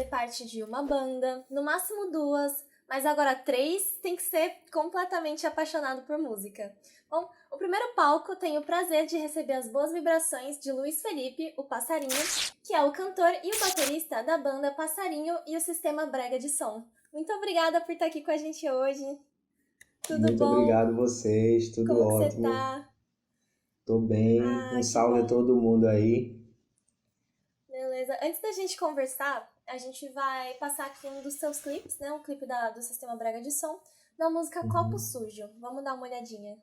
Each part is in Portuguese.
parte de uma banda, no máximo 2, mas agora 3 tem que ser completamente apaixonado por música. Bom, o primeiro palco tem o prazer de receber as boas vibrações de Luiz Felipe, o Passarinho, que é o cantor e o baterista da banda Passarinho e o Sistema Brega de Som. Muito obrigada por estar aqui com a gente hoje. Tudo Muito bom? obrigado vocês, tudo Como que você ótimo. tá? Tô bem. Um Ah, que salve a bom. todo mundo aí. Beleza. Antes da gente conversar, a gente vai passar aqui um dos seus clipes, né? Um clipe do Sistema Brega de Som, da música Copo Uhum. Sujo. Vamos dar uma olhadinha.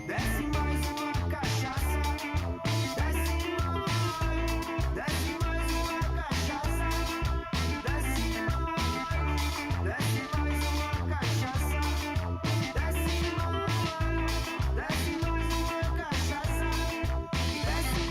Desce mais uma cachaça, desce mais, desce mais uma cachaça, desce mais uma cachaça, desce mais uma cachaça, desce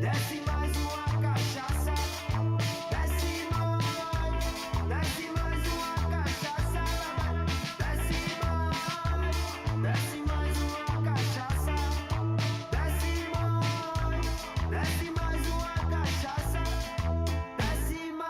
Desce mais uma cachaça, desce mais uma cachaça, desce mais uma cachaça, desce mais uma cachaça, desce mais.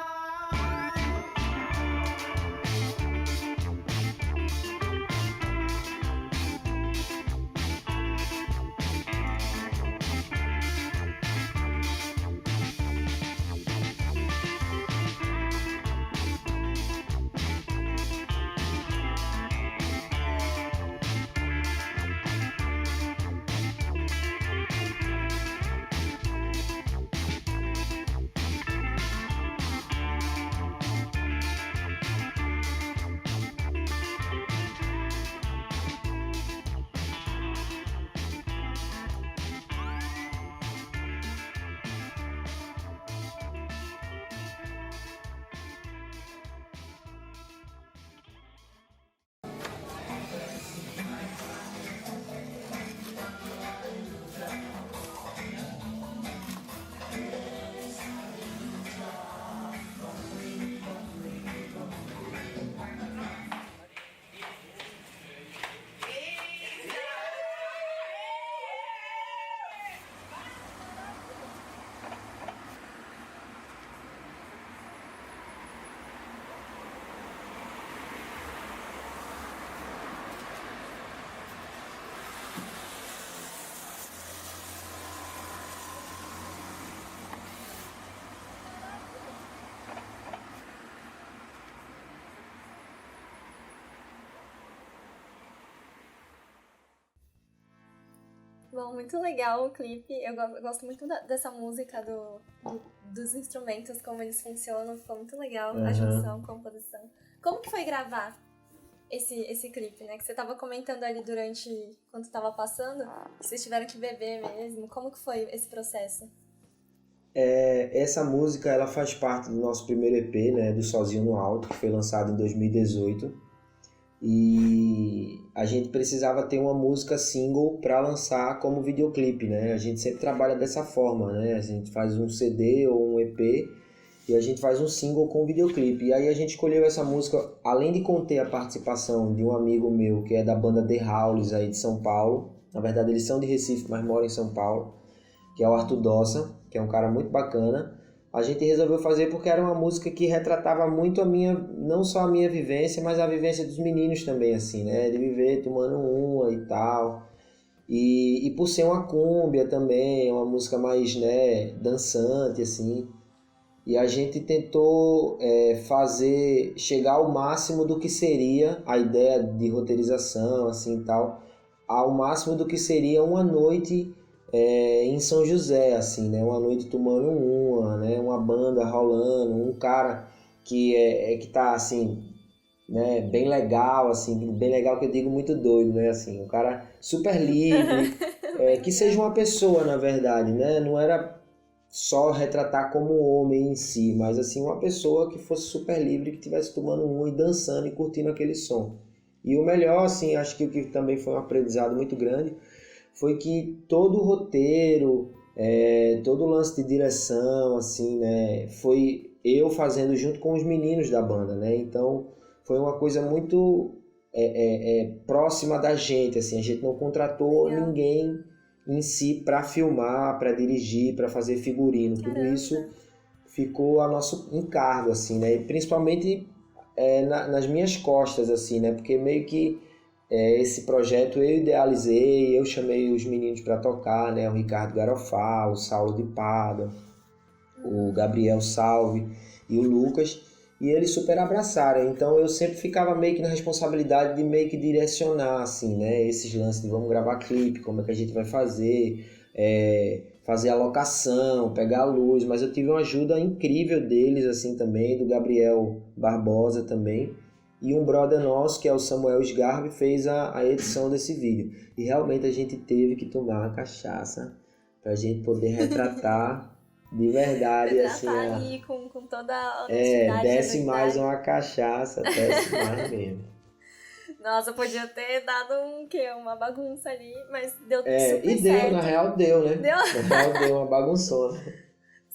Bom, muito legal o clipe. Eu gosto muito dessa música, dos instrumentos, como eles funcionam. Ficou muito legal a junção, a composição. Como que foi gravar esse clipe, né? Que você tava comentando ali quando tava passando, que vocês tiveram que beber mesmo. Como que foi esse processo? Essa música ela faz parte do nosso primeiro EP, né, do Sozinho no Alto, que foi lançado em 2018. e a gente precisava ter uma música single para lançar como videoclipe, né? A gente sempre trabalha dessa forma, né? A gente faz um CD ou um EP e a gente faz um single com videoclipe. E aí a gente escolheu essa música, além de conter a participação de um amigo meu que é da banda The Howlis aí de São Paulo. Na verdade eles são de Recife, mas moram em São Paulo, que é o Arthur Dossa, que é um cara muito bacana. A gente resolveu fazer porque era uma música que retratava muito a minha, não só a minha vivência, mas a vivência dos meninos também, assim, né? De viver tomando uma e tal. E por ser uma cúmbia também, uma música mais, né, dançante, assim. E a gente tentou chegar ao máximo do que seria a ideia de roteirização, assim, tal, ao máximo do que seria uma noite em São José, assim, né? Uma noite tomando uma, né? Uma banda rolando, um cara que tá, assim, né? Bem legal, assim, bem legal que eu digo muito doido, né? Assim, um cara super livre, que seja uma pessoa, na verdade, né? Não era só retratar como homem em si, mas, assim, uma pessoa que fosse super livre, que estivesse tomando um e dançando e curtindo aquele som. E o melhor, assim, acho que o que também foi um aprendizado muito grande foi que todo o roteiro, todo o lance de direção, assim, né, foi eu fazendo junto com os meninos da banda, né? Então foi uma coisa muito próxima da gente, assim, a gente não contratou Legal. ninguém em si para filmar, para dirigir, para fazer figurino, tudo Caramba. isso ficou a nosso encargo, assim, né? E principalmente nas minhas costas, assim, né? Porque meio que esse projeto eu idealizei, eu chamei os meninos para tocar, né? O Ricardo Garofalo, o Saulo de Pada, o Gabriel Salve e o Lucas, e eles super abraçaram. Então eu sempre ficava meio que na responsabilidade de meio que direcionar, assim, né? Esses lances de vamos gravar clipe, como é que a gente vai fazer, fazer a locação, pegar a luz, mas eu tive uma ajuda incrível deles, assim, também, do Gabriel Barbosa também. E um brother nosso, que é o Samuel Sgarbi, fez a edição desse vídeo. E realmente a gente teve que tomar uma cachaça pra gente poder retratar de verdade, assim, Retratar ali com toda a honestidade. desce a mais verdade. uma cachaça, desce mais mesmo. Nossa, podia ter dado uma bagunça ali, mas deu super E deu, certo. na real deu, né? Deu? Na real deu uma bagunçona.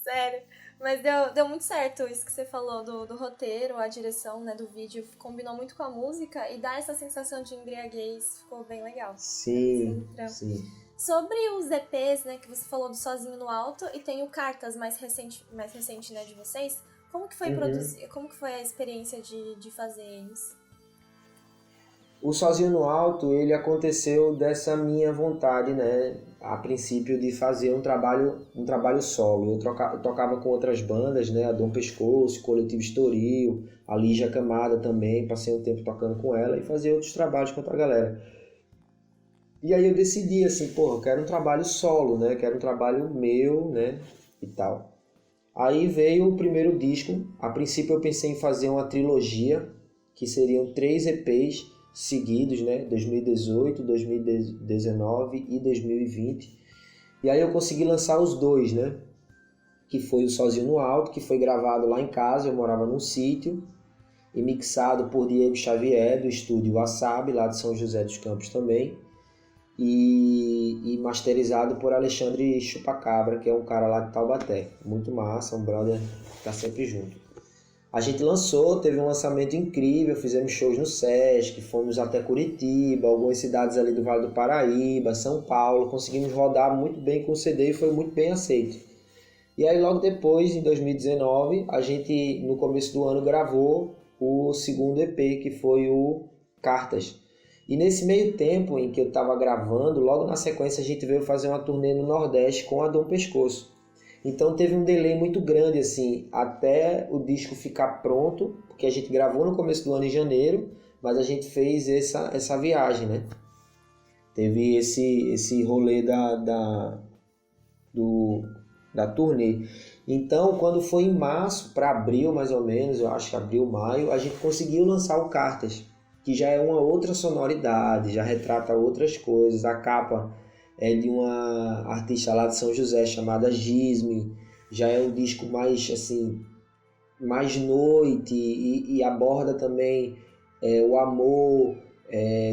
Sério. Mas deu muito certo isso que você falou do roteiro, a direção, né, do vídeo. Combinou muito com a música e dá essa sensação de embriaguez. Ficou bem legal. Sim, sim. Sobre os EPs, né, que você falou do Sozinho no Alto e tem o Cartas mais recente, né, de vocês. Como que foi produzir? Como que foi a experiência de fazer eles? O Sozinho no Alto, ele aconteceu dessa minha vontade, né? A princípio de fazer um trabalho solo. Eu tocava com outras bandas, né? A Dom Pescoço, Coletivo Estoril, a Lígia Camada também, passei um tempo tocando com ela e fazia outros trabalhos com outra galera. E aí eu decidi assim, porra, eu quero um trabalho solo, né? Quero um trabalho meu, né? E tal. Aí veio o primeiro disco. A princípio eu pensei em fazer uma trilogia, que seriam 3 EPs seguidos, né? 2018, 2019 e 2020. E aí eu consegui lançar os 2, né? Que foi o Sozinho no Alto, que foi gravado lá em casa, eu morava num sítio, e mixado por Diego Xavier, do estúdio Wasabi, lá de São José dos Campos também, e masterizado por Alexandre Chupacabra, que é um cara lá de Taubaté. Muito massa, um brother que tá sempre junto. A gente lançou, teve um lançamento incrível, fizemos shows no Sesc, fomos até Curitiba, algumas cidades ali do Vale do Paraíba, São Paulo, conseguimos rodar muito bem com o CD e foi muito bem aceito. E aí logo depois, em 2019, a gente no começo do ano gravou o segundo EP, que foi o Cartas. E nesse meio tempo em que eu estava gravando, logo na sequência a gente veio fazer uma turnê no Nordeste com a Dom Pescoço. Então teve um delay muito grande, assim, até o disco ficar pronto, porque a gente gravou no começo do ano em janeiro, mas a gente fez essa viagem, né? Teve esse rolê da turnê. Então, quando foi em março, para abril mais ou menos, eu acho que abril, maio, a gente conseguiu lançar o Cartas, que já é uma outra sonoridade, já retrata outras coisas. A capa é de uma artista lá de São José chamada Gisme, já é um disco mais assim, mais noite e aborda também o amor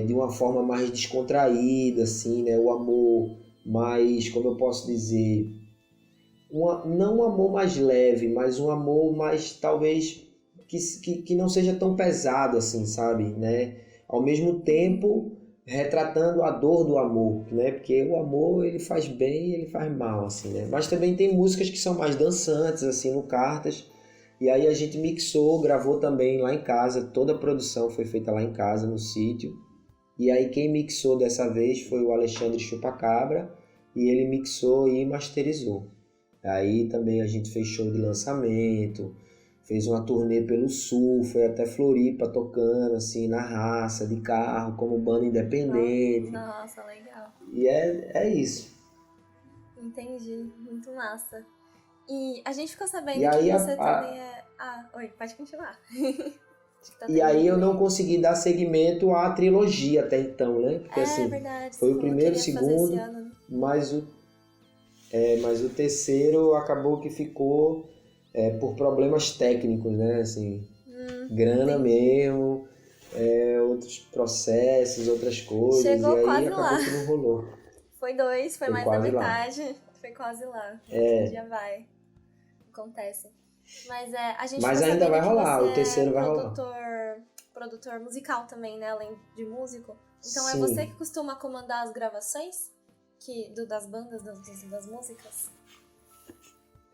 de uma forma mais descontraída, assim, né? O amor mais, como eu posso dizer, não um amor mais leve, mas um amor mais, talvez, que não seja tão pesado, assim, sabe? Né? Ao mesmo tempo, retratando a dor do amor, né? Porque o amor, ele faz bem e ele faz mal, assim, né? Mas também tem músicas que são mais dançantes, assim, no Cartas. E aí a gente mixou, gravou também lá em casa, toda a produção foi feita lá em casa, no sítio. E aí quem mixou dessa vez foi o Alexandre Chupacabra, e ele mixou e masterizou. Aí também a gente fez show de lançamento, fez uma turnê pelo sul, foi até Floripa tocando, assim, na raça, de carro, como banda independente. Nossa, legal. E é isso. Entendi. Muito massa. E a gente ficou sabendo E aí que você também é... Ah, oi, pode continuar. Acho que tá E aí eu terminando não bem. consegui dar seguimento à trilogia até então, né? Porque assim, Verdade. foi Você o falou que primeiro, o queria fazer esse segundo, ano, né? mas o terceiro acabou que ficou por problemas técnicos, né? Assim, grana Entendi. mesmo, outros processos, outras coisas, Chegou e aí quase lá. acabou que não rolou. Foi 2, foi Foi mais da quase lá. metade. Foi quase lá. Um dia vai. Acontece. Mas a gente Mas ficou ainda sabendo vai que rolar, você o terceiro é vai rolar. produtor musical também, né? Além de músico. Então é Sim. você que costuma comandar as gravações das bandas, das músicas?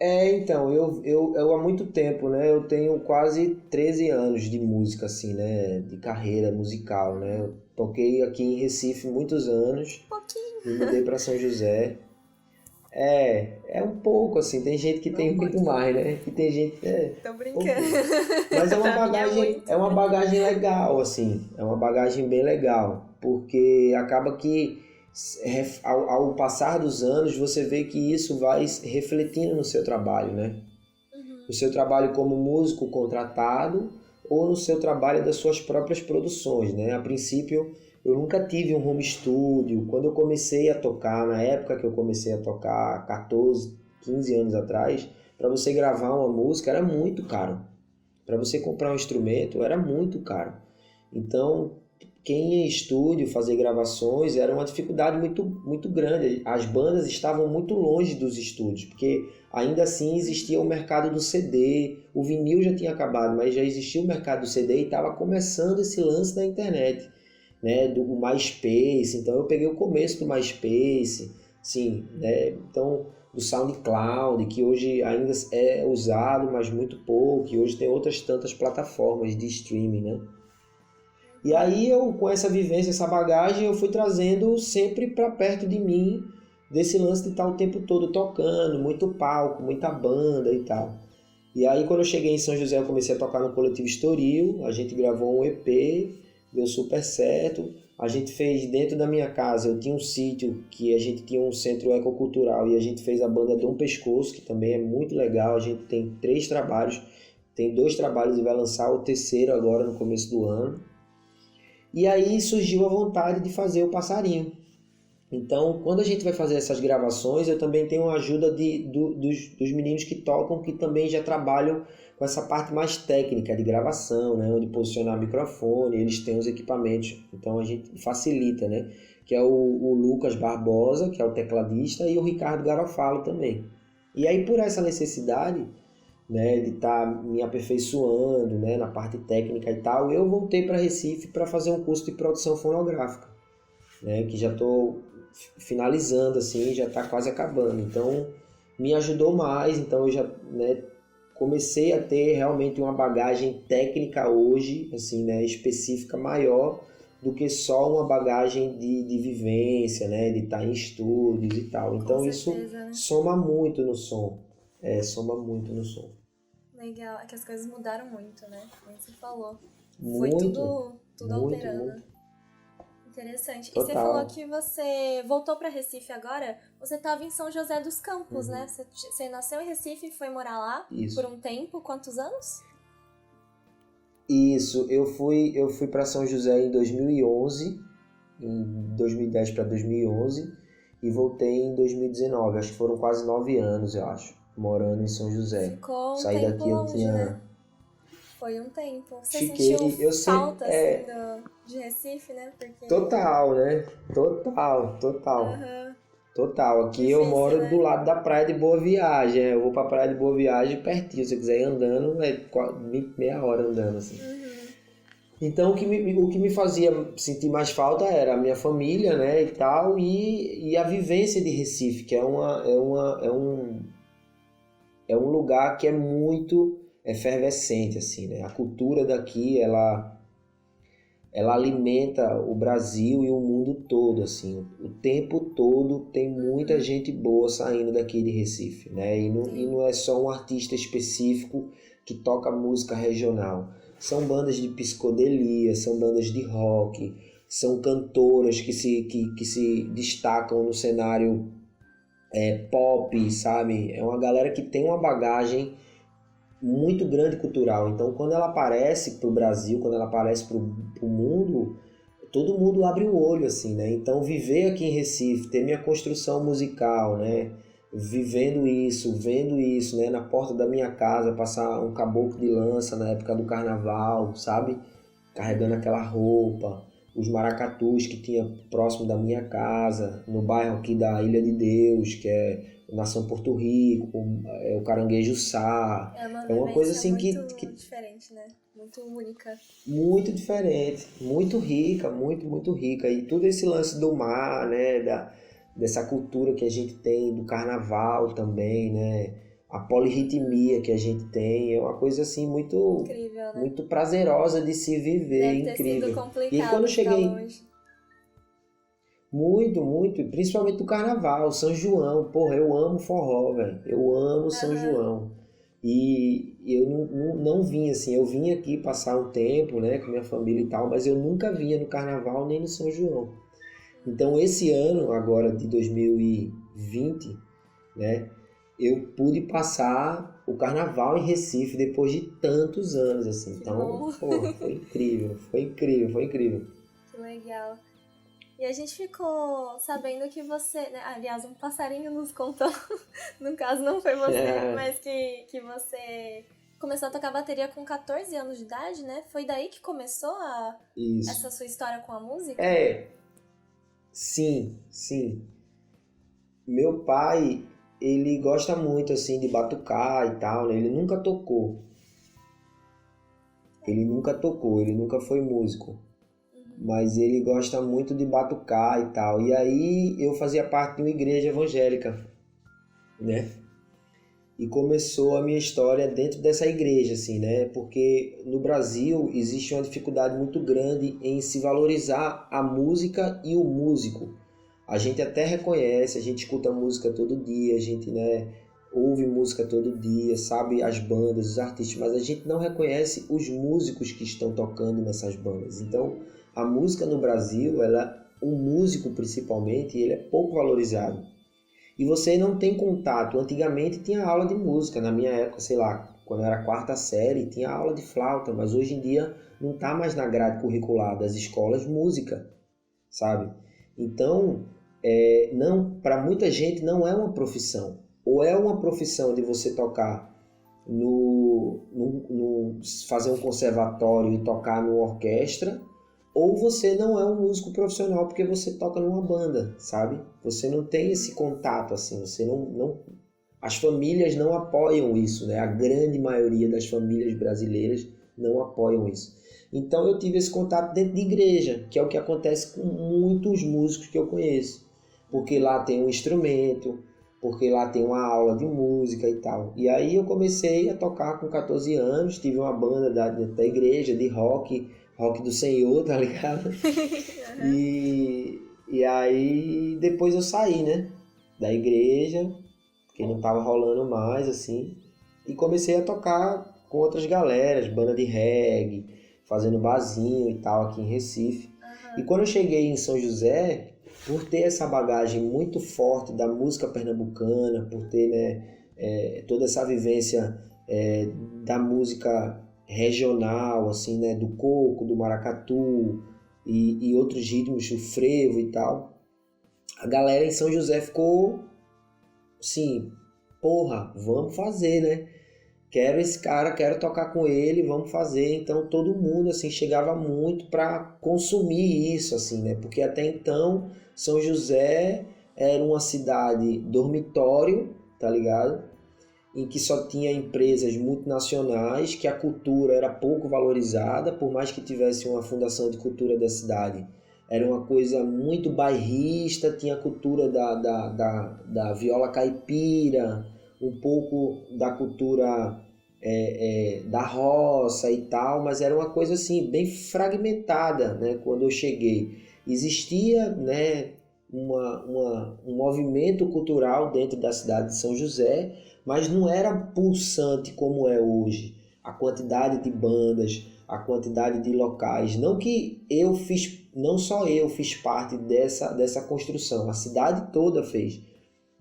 Então, eu há muito tempo, né? Eu tenho quase 13 anos de música, assim, né? De carreira musical, né? Eu toquei aqui em Recife muitos anos, Pouquinho. me mudei para São José. É um pouco, assim, tem gente que tem muito pouquinho. mais, né? Que tem gente Tô um brincando. pouco. Mas é uma Pra mim é bagagem, muito. é uma bagagem legal, assim, é uma bagagem bem legal, porque acaba que ao passar dos anos você vê que isso vai refletindo no seu trabalho, né? No seu trabalho como músico contratado ou no seu trabalho das suas próprias produções, né? A princípio, eu nunca tive um home studio. Quando eu comecei a tocar, na época que eu comecei a tocar, 14, 15 anos atrás, para você gravar uma música era muito caro. Para você comprar um instrumento era muito caro. Então, quem ia em estúdio fazer gravações era uma dificuldade muito, muito grande. As bandas estavam muito longe dos estúdios, porque ainda assim existia o mercado do CD, o vinil já tinha acabado, mas já existia o mercado do CD e estava começando esse lance da internet, né, do MySpace. Então eu peguei o começo do MySpace, sim, né, então do SoundCloud, que hoje ainda é usado, mas muito pouco, e hoje tem outras tantas plataformas de streaming, né? E aí eu, com essa vivência, essa bagagem, eu fui trazendo sempre para perto de mim desse lance de estar o tempo todo tocando, muito palco, muita banda e tal. E aí quando eu cheguei em São José, eu comecei a tocar no Coletivo Estoril, a gente gravou um EP, deu super certo. A gente fez dentro da minha casa, eu tinha um sítio que a gente tinha um centro ecocultural e a gente fez a banda Dom Pescoço, que também é muito legal. A gente tem 3 trabalhos, tem 2 trabalhos e vai lançar o terceiro agora no começo do ano. E aí surgiu a vontade de fazer o Passarinho. Então, quando a gente vai fazer essas gravações, eu também tenho a ajuda dos meninos que tocam, que também já trabalham com essa parte mais técnica de gravação, né? Onde posicionar o microfone, eles têm os equipamentos, então a gente facilita, né? Que é o Lucas Barbosa, que é o tecladista, e o Ricardo Garofalo também. E aí, por essa necessidade, né, de estar me aperfeiçoando, né, na parte técnica e tal, eu voltei para Recife para fazer um curso de produção fonográfica, né, que já estou finalizando, assim, já está quase acabando. Então, me ajudou mais, então eu já, né, comecei a ter realmente uma bagagem técnica hoje, assim, né, específica maior do que só uma bagagem de vivência, né, de estar em estúdios e tal. Então, Com isso certeza, né? soma muito no som. Soma muito no som. Legal, é que as coisas mudaram muito, né? Como você falou. Foi Muito, tudo muito, alterando. muito. Interessante. E Total. você falou que você voltou para Recife agora. Você estava em São José dos Campos, né? Você nasceu em Recife e foi morar lá Isso. por um tempo. Quantos anos? Isso, eu fui para São José em 2011, em 2010 para 2011, e voltei em 2019. Acho que foram quase 9 anos, eu acho, morando em São José. Ficou um Saí tempo daqui, eu longe, tinha... né? Foi um tempo. Você Fiquei, sentiu eu sempre, falta, assim, de Recife, né? Porque... total, né? Total, total. Aham. Total, aqui eu Difícil, moro do né? lado da Praia de Boa Viagem, eu vou pra Praia de Boa Viagem pertinho, se você quiser ir andando, é meia hora andando, assim. Uhum. Então o que me fazia sentir mais falta era a minha família, né, e tal, e a vivência de Recife, que é um lugar que é muito efervescente, assim, né? A cultura daqui, ela alimenta o Brasil e o mundo todo, assim. O tempo todo tem muita gente boa saindo daqui de Recife, né? E não é só um artista específico que toca música regional. São bandas de psicodelia, são bandas de rock, são cantoras que se destacam no cenário pop, sabe? É uma galera que tem uma bagagem muito grande cultural. Então, quando ela aparece pro Brasil, quando ela aparece pro mundo, todo mundo abre o olho, assim, né? Então, viver aqui em Recife, ter minha construção musical, né? Vivendo isso, vendo isso, né? Na porta da minha casa, passar um caboclo de lança na época do carnaval, sabe? Carregando aquela roupa, os maracatus que tinha próximo da minha casa, no bairro aqui da Ilha de Deus, que é Nação Porto Rico, o Caranguejo Sá. É uma É uma coisa vivência assim muito que diferente, né? Muito única. muito diferente, muito rica, muito rica. E todo esse lance do mar, né, dessa cultura que a gente tem, do carnaval também, né, a polirritmia que a gente tem, é uma coisa assim Incrível, né? muito prazerosa de se viver, Deve ter sido incrível. E aí complicado quando eu ficar cheguei, longe. muito, principalmente do carnaval, São João, porra, eu amo forró, velho, eu amo São Aham. João. E eu não vim assim, eu vim aqui passar um tempo, né, com minha família e tal, mas eu nunca vinha no carnaval nem no São João. Então esse ano, agora de 2020, né, eu pude passar o carnaval em Recife depois de tantos anos, assim. Que Então, bom. pô, foi incrível. Que legal. E a gente ficou sabendo que você, né? Aliás, um passarinho nos contou, no caso não foi você, mas que você começou a tocar bateria com 14 anos de idade, né? Foi daí que começou Isso. essa sua história com a música? Sim. Meu pai, ele gosta muito, assim, de batucar e tal, né? Ele nunca tocou, ele nunca foi músico. Mas ele gosta muito de batucar e tal. E aí eu fazia parte de uma igreja evangélica, né? E começou a minha história dentro dessa igreja, assim, né? Porque no Brasil existe uma dificuldade muito grande em se valorizar a música e o músico. A gente até reconhece, a gente escuta música todo dia, a gente, né, ouve música todo dia, sabe as bandas, os artistas, mas a gente não reconhece os músicos que estão tocando nessas bandas. Então, a música no Brasil, o músico principalmente, ele é pouco valorizado. E você não tem contato. Antigamente tinha aula de música, na minha época, sei lá, quando eu era quarta série, tinha aula de flauta, mas hoje em dia não está mais na grade curricular das escolas música, sabe? Então, não, para muita gente não é uma profissão. Ou é uma profissão de você tocar fazer um conservatório e tocar numa orquestra, ou você não é um músico profissional porque você toca numa banda, sabe? Você não tem esse contato, assim, você não... As famílias não apoiam isso, né? A grande maioria das famílias brasileiras não apoiam isso. Então eu tive esse contato dentro de igreja, que é o que acontece com muitos músicos que eu conheço. Porque lá tem um instrumento, porque lá tem uma aula de música e tal. E aí eu comecei a tocar com 14 anos, tive uma banda da igreja de rock do Senhor, tá ligado? E aí depois eu saí, né, da igreja, porque não tava rolando mais, assim, e comecei a tocar com outras galeras, banda de reggae, fazendo barzinho e tal aqui em Recife. E quando eu cheguei em São José, por ter essa bagagem muito forte da música pernambucana, por ter, né, toda essa vivência da música regional, assim, né, do coco, do maracatu e outros ritmos, o frevo e tal, a galera em São José ficou assim, porra, vamos fazer, né? quero esse cara, quero tocar com ele, vamos fazer. Então todo mundo assim chegava muito para consumir isso assim, né? Porque até então São José era uma cidade dormitório, tá ligado? Em que só tinha empresas multinacionais, que a cultura era pouco valorizada, por mais que tivesse uma fundação de cultura da cidade. Era uma coisa muito bairrista, tinha a cultura da viola caipira, um pouco da cultura da roça e tal, mas era uma coisa assim, bem fragmentada, né, quando eu cheguei. Existia, né, um movimento cultural dentro da cidade de São José, mas não era pulsante como é hoje. A quantidade de bandas, a quantidade de locais. Não que eu fiz, não só eu fiz parte dessa construção, a cidade toda fez.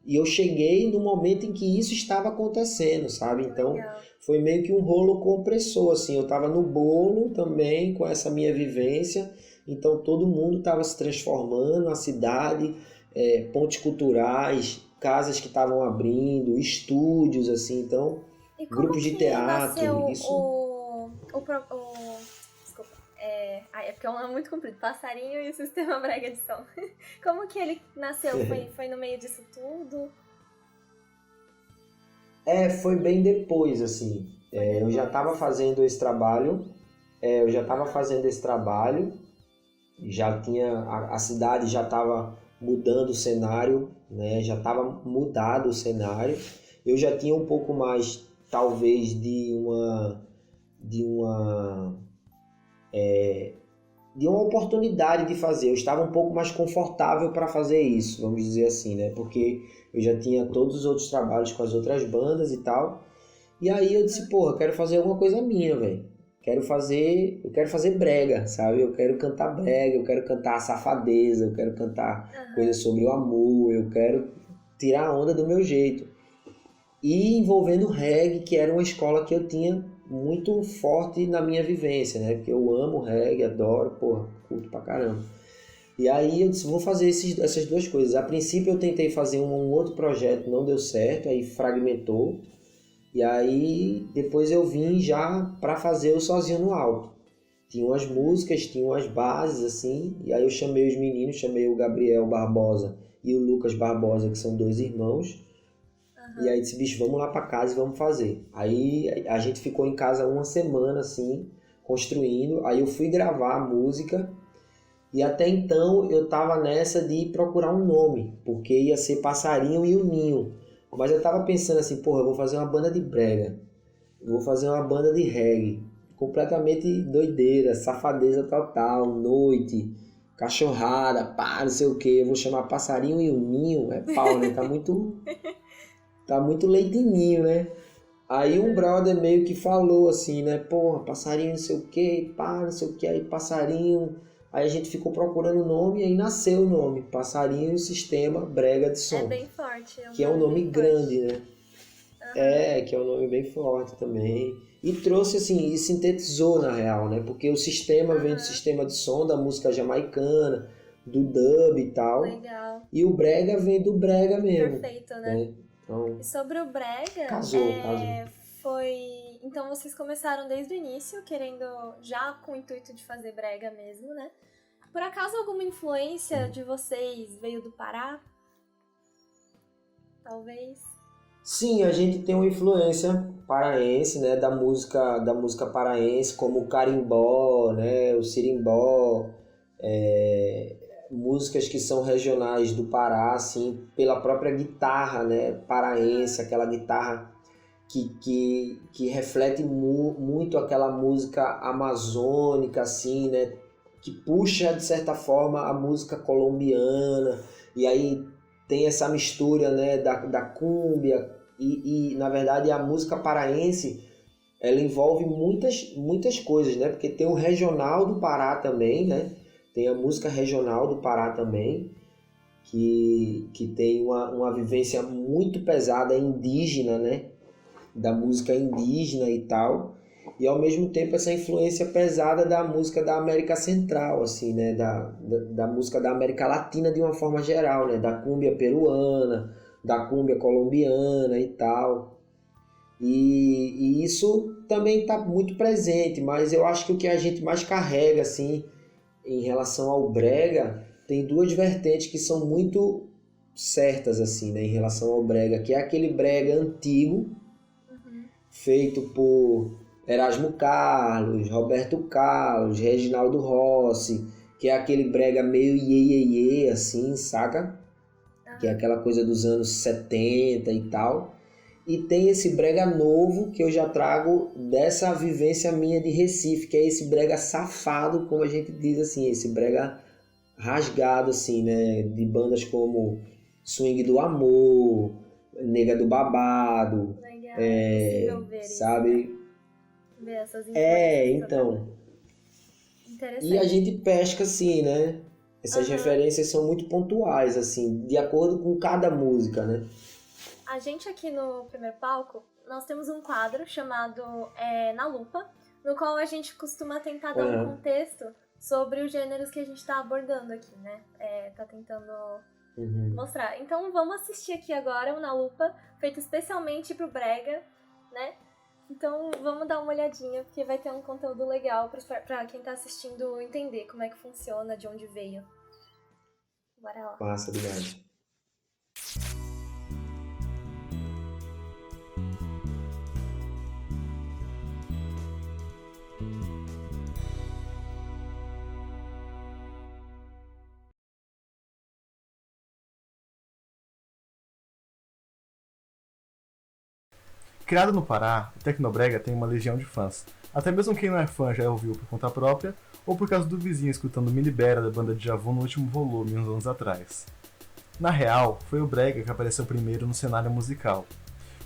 E eu cheguei no momento em que isso estava acontecendo, sabe? Então foi meio que um rolo compressor, assim. Eu estava no bolo também com essa minha vivência. Então todo mundo estava se transformando, a cidade, pontes culturais, casas que estavam abrindo, estúdios, assim, então, E como grupos de que teatro, nasceu isso. desculpa, é porque é um nome muito comprido, Passarinho e o Sistema Brega de Som. Como que ele nasceu? Foi no meio disso tudo? Foi bem depois, assim. Eu já estava fazendo esse trabalho, já tinha, a cidade já estava mudando o cenário, né? Já estava mudado o cenário. Eu já tinha um pouco mais, talvez, de uma oportunidade de fazer. Eu estava um pouco mais confortável para fazer isso, vamos dizer assim, né? Porque eu já tinha todos os outros trabalhos com as outras bandas e tal. E aí eu disse, porra, eu quero fazer alguma coisa minha, velho. Eu quero fazer brega, sabe? Eu quero cantar brega, eu quero cantar safadeza, eu quero cantar coisas sobre o amor, eu quero tirar a onda do meu jeito. E envolvendo reggae, que era uma escola que eu tinha muito forte na minha vivência, né? Porque eu amo reggae, adoro, porra, curto pra caramba. E aí eu disse, vou fazer essas duas coisas. A princípio eu tentei fazer um outro projeto, não deu certo, aí fragmentou. E aí depois eu vim já para fazer o Sozinho no Alto. Tinha umas músicas, tinha umas bases assim, e aí eu chamei os meninos, chamei o Gabriel Barbosa e o Lucas Barbosa, que são dois irmãos. E aí disse, bicho, vamos lá para casa e vamos fazer. Aí a gente ficou em casa uma semana assim, construindo. Aí eu fui gravar a música e até então eu tava nessa de procurar um nome, porque ia ser Passarinho e o Ninho. Mas eu tava pensando assim, porra, eu vou fazer uma banda de brega, eu vou fazer uma banda de reggae, completamente doideira, safadeza total, noite, cachorrada, pá, não sei o que, eu vou chamar Passarinho e o Ninho, é pau, né? Tá muito leitinho, né? Aí um brother meio que falou assim, né? Porra, Passarinho não sei o que, pá, não sei o que, aí Passarinho. Aí a gente ficou procurando o nome e aí nasceu o nome, Passarinho e Sistema Brega de Som. É bem forte. Que é um nome grande, né? Que é um nome bem forte também. E trouxe assim, e sintetizou na real, né? Porque o sistema vem do sistema de som da música jamaicana, do dub e tal. Legal. E o brega vem do brega mesmo. Perfeito, né? Então, E sobre o brega, casou. foi... Então vocês começaram desde o início, querendo, já com o intuito de fazer brega mesmo, né? Por acaso alguma influência de vocês veio do Pará? Talvez. Sim, a gente tem uma influência paraense, né, da música paraense, como o carimbó, né, o sirimbó, músicas que são regionais do Pará, assim, pela própria guitarra, né, paraense, aquela guitarra que reflete muito aquela música amazônica, assim, né, que puxa, de certa forma, a música colombiana, e aí tem essa mistura, né, da cúmbia e, na verdade, a música paraense, ela envolve muitas coisas, né, porque tem o regional do Pará também, né, tem a música regional do Pará também, que tem uma vivência muito pesada indígena, né, da música indígena e tal, e ao mesmo tempo essa influência pesada da música da América Central, assim, né, da música da América Latina de uma forma geral, né, da cúmbia peruana, da cúmbia colombiana e tal. E isso também está muito presente, mas eu acho que o que a gente mais carrega assim, em relação ao brega, tem duas vertentes que são muito certas assim, né, em relação ao brega, que é aquele brega antigo, feito por Erasmo Carlos, Roberto Carlos, Reginaldo Rossi, que é aquele brega meio iê, assim, saca? Que é aquela coisa dos anos 70 e tal. E tem esse brega novo que eu já trago dessa vivência minha de Recife, que é esse brega safado, como a gente diz assim, esse brega rasgado, assim, né? De bandas como Swing do Amor, Nega do Babado, Legal, é possível ver isso, sabe? né? Ver essas influências Então. Interessante. E a gente pesca assim, né? Essas referências são muito pontuais, assim, de acordo com cada música, né? A gente aqui no Primeiro Palco, nós temos um quadro chamado Na Lupa, no qual a gente costuma tentar dar um contexto sobre os gêneros que a gente está abordando aqui, né? Tá tentando mostrar. Então vamos assistir aqui agora o Na Lupa, feito especialmente pro brega, né? Então vamos dar uma olhadinha, porque vai ter um conteúdo legal pra quem tá assistindo entender como é que funciona, de onde veio. Bora lá. Massa demais. Criado no Pará, o Tecnobrega tem uma legião de fãs. Até mesmo quem não é fã já ouviu por conta própria, ou por causa do vizinho escutando Me Libera da banda Djavu no último volume, uns anos atrás. Na real, foi o brega que apareceu primeiro no cenário musical.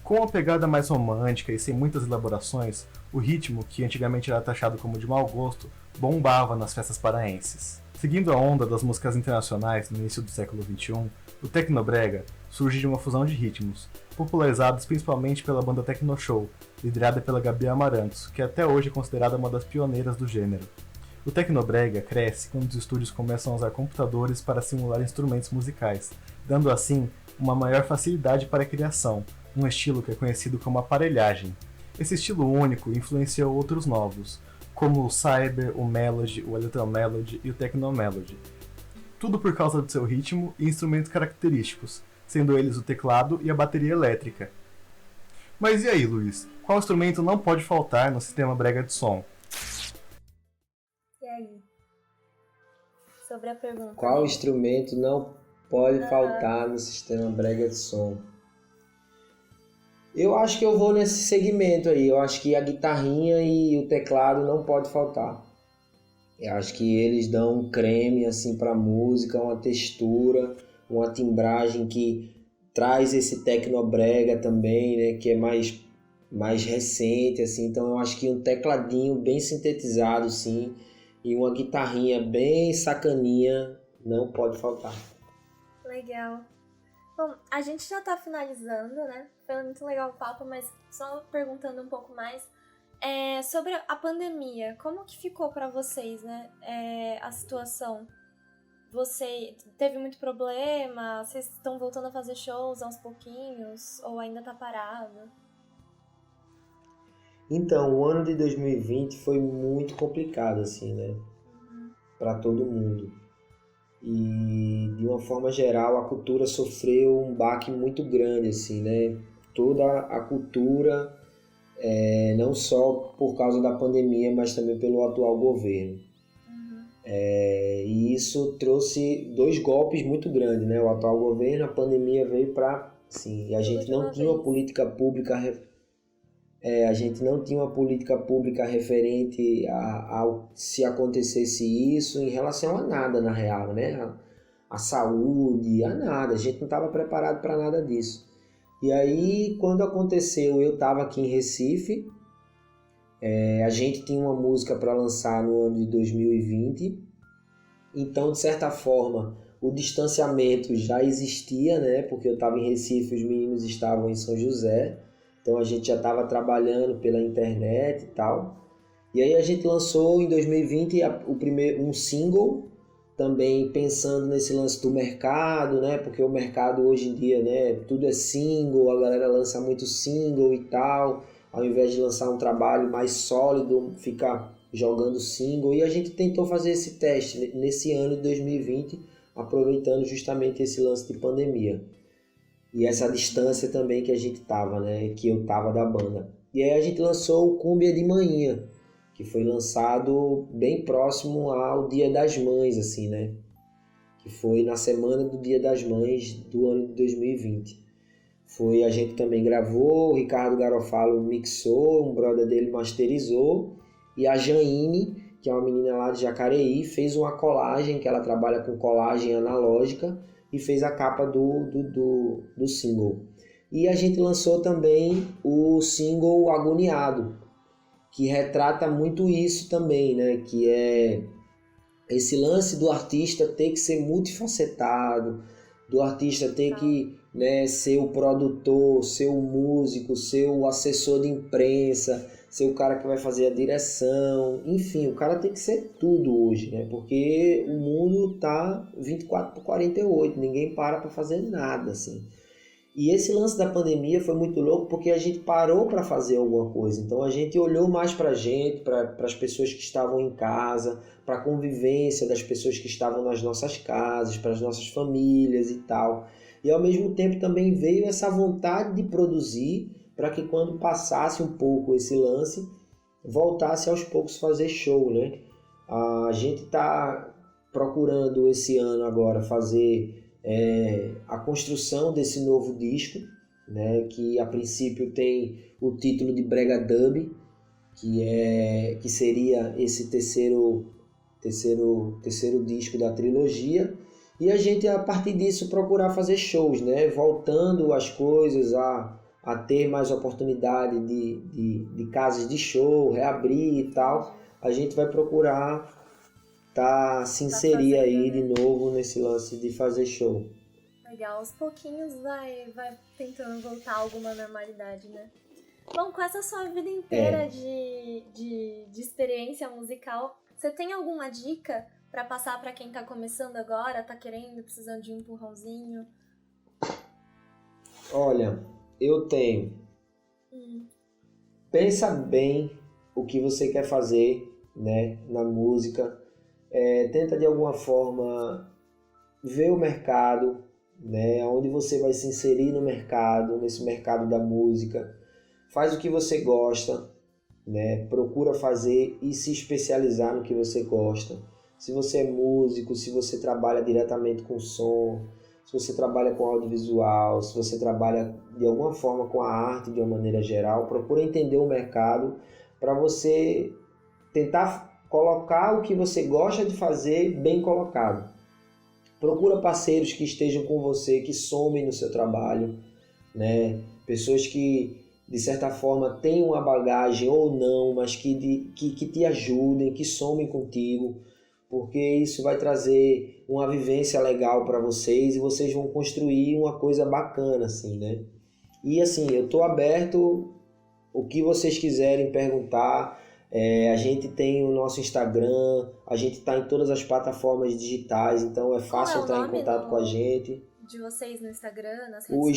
Com uma pegada mais romântica e sem muitas elaborações, o ritmo, que antigamente era taxado como de mau gosto, bombava nas festas paraenses. Seguindo a onda das músicas internacionais no início do século XXI, o Tecnobrega surge de uma fusão de ritmos, popularizados principalmente pela banda Tecno Show, liderada pela Gabi Amarantos, que até hoje é considerada uma das pioneiras do gênero. O Tecnobrega cresce quando os estúdios começam a usar computadores para simular instrumentos musicais, dando assim uma maior facilidade para a criação, um estilo que é conhecido como aparelhagem. Esse estilo único influenciou outros novos, como o Cyber, o Melody, o Electromelody e o Technomelody. Tudo por causa do seu ritmo e instrumentos característicos, sendo eles o teclado e a bateria elétrica. Mas e aí, Luiz? Qual instrumento não pode faltar no sistema brega de som? E aí? Sobre a pergunta. Qual instrumento não pode faltar no sistema brega de som? Eu acho que eu vou nesse segmento aí. Eu acho que a guitarrinha e o teclado não pode faltar. Eu acho que eles dão um creme assim para a música, uma textura, uma timbragem que traz esse tecnobrega também, né, que é mais recente assim. Então eu acho que um tecladinho bem sintetizado sim e uma guitarrinha bem sacaninha não pode faltar. Legal. Bom, a gente já tá finalizando, né? Foi muito legal o papo, mas só perguntando um pouco mais sobre a pandemia. Como que ficou pra vocês, né? A situação. Você teve muito problema? Vocês estão voltando a fazer shows aos pouquinhos? Ou ainda tá parado? Então, o ano de 2020 foi muito complicado, assim, né? Para todo mundo. E, de uma forma geral, a cultura sofreu um baque muito grande, assim, né? Toda a cultura, não só por causa da pandemia, mas também pelo atual governo. E isso trouxe dois golpes muito grandes, né? O atual governo, a pandemia veio para... Assim, a gente não tinha uma política pública... a gente não tinha uma política pública referente ao se acontecesse isso em relação a nada, na real, né? A saúde, a nada. A gente não estava preparado para nada disso. E aí, quando aconteceu, eu estava aqui em Recife. A gente tinha uma música para lançar no ano de 2020. Então, de certa forma, o distanciamento já existia, né? Porque eu estava em Recife, os meninos estavam em São José. Então a gente já estava trabalhando pela internet e tal. E aí a gente lançou em 2020 um single também pensando nesse lance do mercado, né? Porque o mercado hoje em dia, né, tudo é single, a galera lança muito single e tal, ao invés de lançar um trabalho mais sólido, fica jogando single. E a gente tentou fazer esse teste nesse ano de 2020, aproveitando justamente esse lance de pandemia. E essa distância também que a gente tava, né? Que eu tava da banda. E aí a gente lançou o Cúmbia de Manhã, que foi lançado bem próximo ao Dia das Mães, assim, né? Que foi na semana do Dia das Mães do ano de 2020. A gente também gravou, o Ricardo Garofalo mixou, um brother dele masterizou, e a Jaine, que é uma menina lá de Jacareí, fez uma colagem, que ela trabalha com colagem analógica, e fez a capa do single. E a gente lançou também o single Agoniado, que retrata muito isso também, né? Que é esse lance do artista ter que ser multifacetado, do artista ter que, né, ser o produtor, ser o músico, ser o assessor de imprensa, ser o cara que vai fazer a direção, enfim, o cara tem que ser tudo hoje, né? Porque o mundo tá 24/48, ninguém para fazer nada, assim. E esse lance da pandemia foi muito louco porque a gente parou para fazer alguma coisa. Então a gente olhou mais para a gente, para as pessoas que estavam em casa, para a convivência das pessoas que estavam nas nossas casas, para as nossas famílias e tal. E ao mesmo tempo também veio essa vontade de produzir para que quando passasse um pouco esse lance, voltasse aos poucos fazer show, né? A gente está procurando esse ano agora fazer a construção desse novo disco, né, que a princípio tem o título de Brega Dub, que seria esse terceiro disco da trilogia, e a gente a partir disso procurar fazer shows, né, voltando as coisas a ter mais oportunidade de casas de show, reabrir e tal. A gente vai procurar se inserir aí de novo nesse lance de fazer show. Legal, aos pouquinhos vai tentando voltar a alguma normalidade, né? Bom, com essa sua vida inteira de experiência musical, você tem alguma dica para passar para quem tá começando agora, tá precisando de um empurrãozinho? Olha, eu tenho. Pensa bem o que você quer fazer, né, na música. Tenta de alguma forma ver o mercado, né, onde você vai se inserir no mercado, nesse mercado da música. Faz o que você gosta, né, procura fazer e se especializar no que você gosta. Se você é músico, se você trabalha diretamente com som, se você trabalha com audiovisual, se você trabalha de alguma forma com a arte de uma maneira geral, procura entender o mercado para você tentar colocar o que você gosta de fazer bem colocado. Procura parceiros que estejam com você, que somem no seu trabalho, né? Pessoas que, de certa forma, tenham uma bagagem ou não, mas que te ajudem, que somem contigo, porque isso vai trazer uma vivência legal para vocês e vocês vão construir uma coisa bacana, assim, né? E assim, eu estou aberto, o que vocês quiserem perguntar. A gente tem o nosso Instagram, a gente está em todas as plataformas digitais, então é fácil entrar em contato com a gente. De vocês no Instagram, nas redes O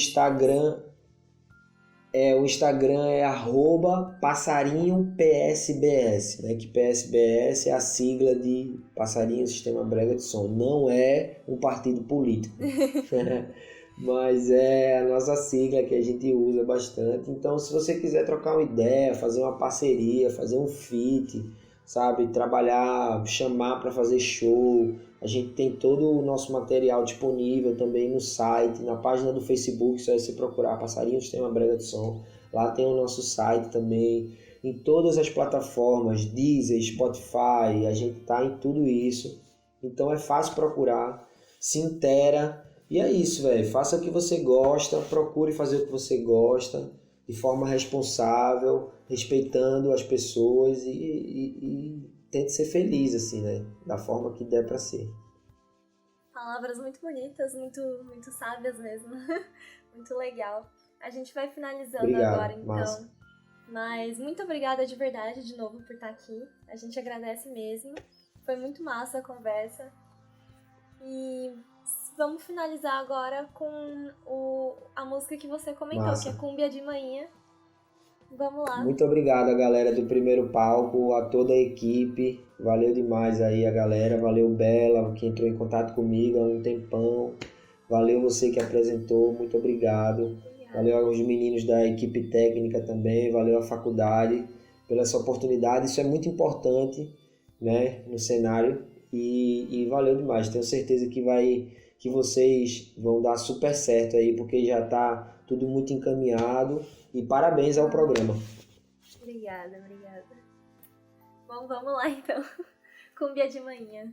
Instagram é @passarinho_PSBS, né? Que PSBS é a sigla de Passarinho Sistema Brega de Som. Não é um partido político, mas é a nossa sigla que a gente usa bastante. Então, se você quiser trocar uma ideia, fazer uma parceria, fazer um feat, sabe, trabalhar, chamar para fazer show, a gente tem todo o nosso material disponível também no site, na página do Facebook, só você procurar Passarinho Sistema Brega de Som. Lá tem o nosso site também, em todas as plataformas, Deezer, Spotify, a gente tá em tudo isso. Então é fácil procurar, se inteira. E é isso, velho. Faça o que você gosta, procure fazer o que você gosta, de forma responsável, respeitando as pessoas e tente ser feliz, assim, né? Da forma que der pra ser. Palavras muito bonitas, muito, muito sábias mesmo. Muito legal. A gente vai finalizando agora, então. Massa. Mas muito obrigada de verdade, de novo, por estar aqui. A gente agradece mesmo. Foi muito massa a conversa. E vamos finalizar agora com a música que você comentou, Massa. que é Cúmbia de Manhã. Vamos lá. Muito obrigado a galera do Primeiro Palco, a toda a equipe. Valeu demais aí a galera. Valeu Bela, que entrou em contato comigo há um tempão. Valeu você que apresentou, muito obrigado. Valeu aos meninos da equipe técnica também. Valeu a faculdade pela essa oportunidade. Isso é muito importante, né, no cenário. E valeu demais. Tenho certeza que vocês vão dar super certo aí, porque já está tudo muito encaminhado. E parabéns ao programa. Obrigada. Bom, vamos lá então. Cúmbia de Manhã.